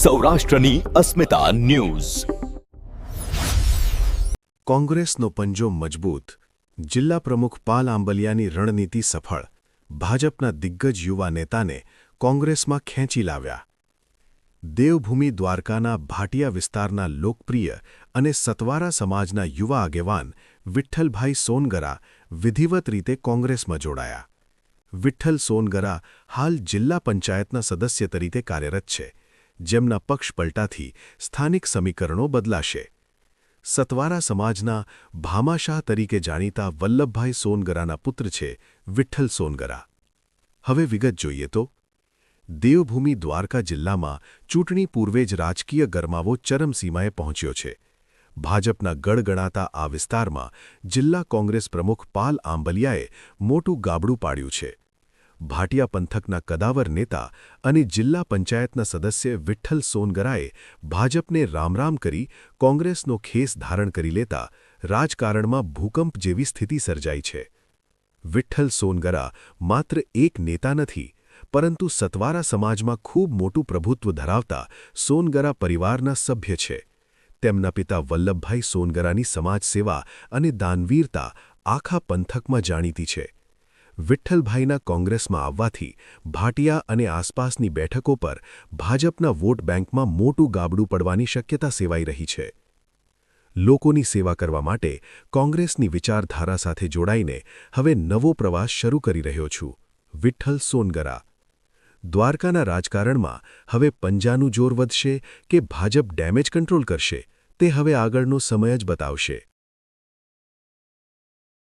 સૌરાષ્ટ્રની અસ્મિતા ન્યૂઝ. કોંગ્રેસનો પંજો મજબૂત, જિલ્લા પ્રમુખ પાલ આંબલિયાની રણનીતિ સફળ, ભાજપના દિગ્ગજ યુવા નેતાને કોંગ્રેસમાં ખેંચી લાવ્યા. દેવભૂમિ દ્વારકાના ભાટિયા વિસ્તારના લોકપ્રિય અને સતવારા સમાજના યુવા આગેવાન વિઠ્ઠલભાઈ સોનગરા વિધિવત રીતે કોંગ્રેસમાં જોડાયા. વિઠ્ઠલ સોનગરા હાલ જિલ્લા પંચાયતના સદસ્ય તરીકે કાર્યરત છે, જેમના પક્ષ પલટાથી સ્થાનિક સમીકરણો બદલાશે. સતવારા સમાજના ભામાશાહ તરીકે જાણીતા વલ્લભભાઈ સોનગરાના પુત્ર છે વિઠ્ઠલ સોનગરા. હવે વિગત જોઈએ તો દેવભૂમિ દ્વારકા જિલ્લામાં ચૂંટણી પૂર્વે જ રાજકીય ગરમાવો ચરમસીમાએ પહોંચ્યો છે. ભાજપના ગઢ ગણાતા આ વિસ્તારમાં જિલ્લા કોંગ્રેસ પ્રમુખ પાલ આંબલિયાએ મોટું ગાબડું પાડ્યું છે. ભાટિયા પંથકના કદાવર નેતા અને જિલ્લા પંચાયતના સદસ્ય વિઠ્ઠલ સોનગરાએ ભાજપને રામરામ કરી કોંગ્રેસનો ખેસ ધારણ કરી લેતા રાજકારણમાં ભૂકંપ જેવી સ્થિતિ સર્જાઈ છે. વિઠ્ઠલ સોનગરા માત્ર એક નેતા નથી, પરંતુ સતવારા સમાજમાં ખૂબ મોટું પ્રભુત્વ ધરાવતા સોનગરા પરિવારના સભ્ય છે. તેમના પિતા વલ્લભભાઈ સોનગરાની સમાજ સેવા અને દાનવીરતા આખા પંથકમાં જાણીતી છે. વિઠ્ઠલભાઈના કોંગ્રેસમાં આવવાથી ભાટિયા અને આસપાસની બેઠકો પર ભાજપના વોટ બેંકમાં મોટું ગાબડું પડવાની શક્યતા સેવાઈ રહી છે. લોકોની સેવા કરવા માટે કોંગ્રેસની વિચારધારા સાથે જોડાઈને હવે નવો પ્રવાસ શરૂ કરી રહ્યો છું. વિઠ્ઠલ સોનગરા. દ્વારકાના રાજકારણમાં હવે પંજાનું જોર વધશે કે ભાજપ ડેમેજ કંટ્રોલ કરશે, તે હવે આગળનો સમય જ બતાવશે.